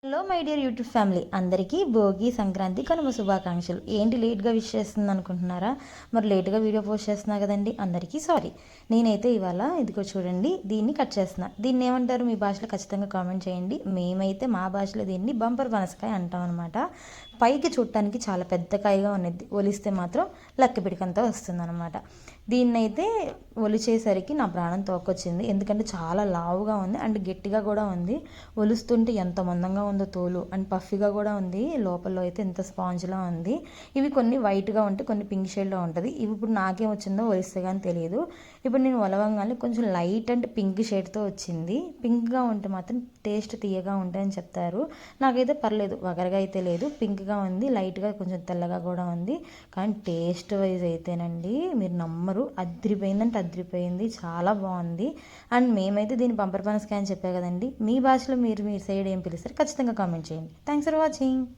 Hello my dear YouTube family, అందరికీ భోగి సంక్రాంతి కనుమ శుభాకాంక్షలు. ఏంటి లేట్గా విష్ చేస్తుంది అనుకుంటున్నారా? మరి లేట్గా వీడియో పోస్ట్ చేస్తున్నా కదండి, అందరికీ సారీ. నేనైతే ఇవాళ ఇదిగో చూడండి, దీన్ని కట్ చేస్తున్నా. దీన్ని ఏమంటారు మీ భాషలో ఖచ్చితంగా కామెంట్ చేయండి. మేమైతే మా భాషలో దీన్ని బంపర్ పనసకాయ అంటాం అనమాట. పైకి చూడటానికి చాలా పెద్ద కాయగా ఉన్నది, ఒలిస్తే మాత్రం లక్క పిడికంతా వస్తుందన్నమాట. దీన్నైతే ఒలిచేసరికి నా ప్రాణం తోకొచ్చింది, ఎందుకంటే చాలా లావుగా ఉంది అండ్ గట్టిగా కూడా ఉంది. ఒలుస్తుంటే ఎంత మందంగా ఉందో తోలు అండ్ పఫీగా కూడా ఉంది, లోపల అయితే ఎంత స్పాంజ్లా ఉంది. ఇవి కొన్ని వైట్గా ఉంటాయి, కొన్ని పింక్ షేడ్లో ఉంటుంది. ఇవి ఇప్పుడు నాకేం వచ్చిందో ఒలిస్తే కానీ తెలియదు. ఇప్పుడు నేను ఒలవంగానే కొంచెం లైట్ అండ్ పింక్ షేడ్తో వచ్చింది. పింక్గా ఉంటే మాత్రం టేస్ట్ తీయగా ఉంటాయని చెప్తారు. నాకైతే పర్లేదు, వగరగా అయితే లేదు, పింక్గా ఉంది, లైట్గా కొంచెం తెల్లగా కూడా ఉంది. కానీ టేస్ట్ వైజ్ అయితేనండి మీరు నమ్మరు, అదిరిపోయిందంటే అదిరిపోయింది, చాలా బాగుంది. అండ్ మేమైతే దీన్ని బంపర్ పనసకాయ అని చెప్పా కదండి. మీ భాషలో మీరు మీ సైడ్ ఏం పిలుస్తారు ఖచ్చితంగా కామెంట్ చేయండి. Thanks for watching.